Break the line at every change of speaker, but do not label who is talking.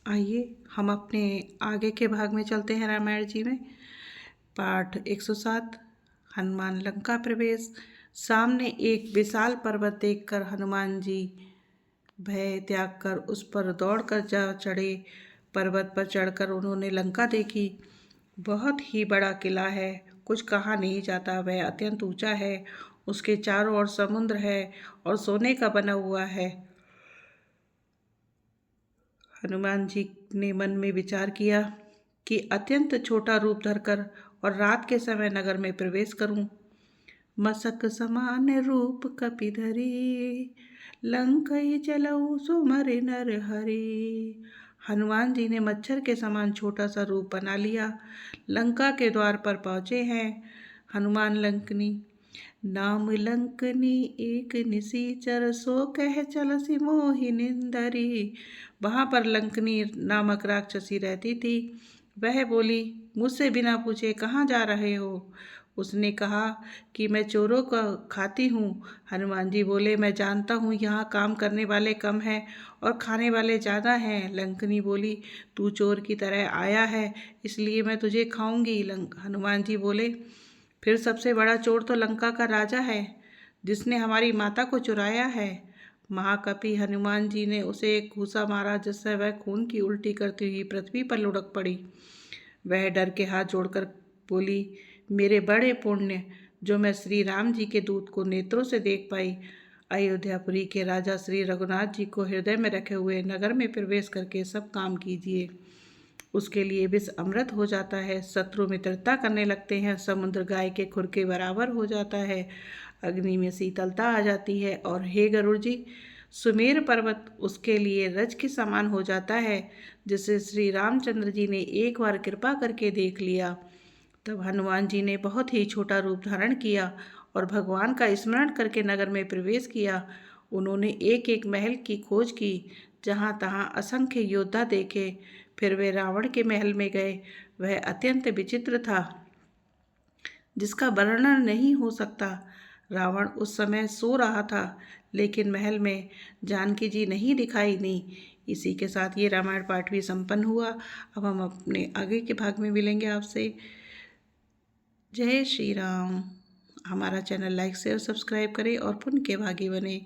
आइए हम अपने आगे के भाग में चलते हैं रामायण जी में। पाठ 107 हनुमान लंका प्रवेश। सामने एक विशाल पर्वत देखकर हनुमान जी भय त्याग कर उस पर दौड़कर जा चढ़े। पर्वत पर चढ़कर उन्होंने लंका देखी। बहुत ही बड़ा किला है, कुछ कहा नहीं जाता। वह अत्यंत ऊंचा है, उसके चारों ओर समुद्र है और सोने का बना हुआ है। हनुमान जी ने मन में विचार किया कि अत्यंत छोटा रूप धरकर और रात के समय नगर में प्रवेश करूं। मसक समान रूप कपिधरी, लंकई चलऊ सुमरि नर हरि। हनुमान जी ने मच्छर के समान छोटा सा रूप बना लिया। लंका के द्वार पर पहुंचे हैं हनुमान लंकनी। नाम लंकनी एक निसीचर, सो कह चलसि मोहि निंदरी। वहाँ पर लंकनी नामक राक्षसी रहती थी। वह बोली, मुझसे बिना पूछे कहाँ जा रहे हो? उसने कहा कि मैं चोरों का खाती हूँ। हनुमान जी बोले, मैं जानता हूँ यहाँ काम करने वाले कम हैं और खाने वाले ज़्यादा हैं। लंकनी बोली, तू चोर की तरह आया है, इसलिए मैं तुझे खाऊंगी। हनुमान जी बोले, फिर सबसे बड़ा चोर तो लंका का राजा है, जिसने हमारी माता को चुराया है। महाकपि हनुमान जी ने उसे एक घूसा मारा, जिससे वह खून की उल्टी करती हुई पृथ्वी पर लुढ़क पड़ी। वह डर के हाथ जोड़कर बोली, मेरे बड़े पुण्य जो मैं श्री राम जी के दूत को नेत्रों से देख पाई। अयोध्यापुरी के राजा श्री रघुनाथ जी को हृदय में रखे हुए नगर में प्रवेश करके सब काम कीजिए। उसके लिए विष अमृत हो जाता है, शत्रु मित्रता करने लगते हैं, समुद्र गाय के खुर के बराबर हो जाता है, अग्नि में शीतलता आ जाती है, और हे गरुड़ जी, सुमेर पर्वत उसके लिए रज के समान हो जाता है, जिसे श्री रामचंद्र जी ने एक बार कृपा करके देख लिया। तब हनुमान जी ने बहुत ही छोटा रूप धारण किया और भगवान का स्मरण करके नगर में प्रवेश किया। उन्होंने एक एक महल की खोज की, जहाँ तहाँ असंख्य योद्धा देखे। फिर वे रावण के महल में गए। वह अत्यंत विचित्र था, जिसका वर्णन नहीं हो सकता। रावण उस समय सो रहा था, लेकिन महल में जानकी जी नहीं दिखाई दी। इसी के साथ ये रामायण पाठ भी संपन्न हुआ। अब हम अपने आगे के भाग में मिलेंगे आपसे। जय श्री राम। हमारा चैनल लाइक शेयर सब्सक्राइब करें और पुण्य के भागी बने।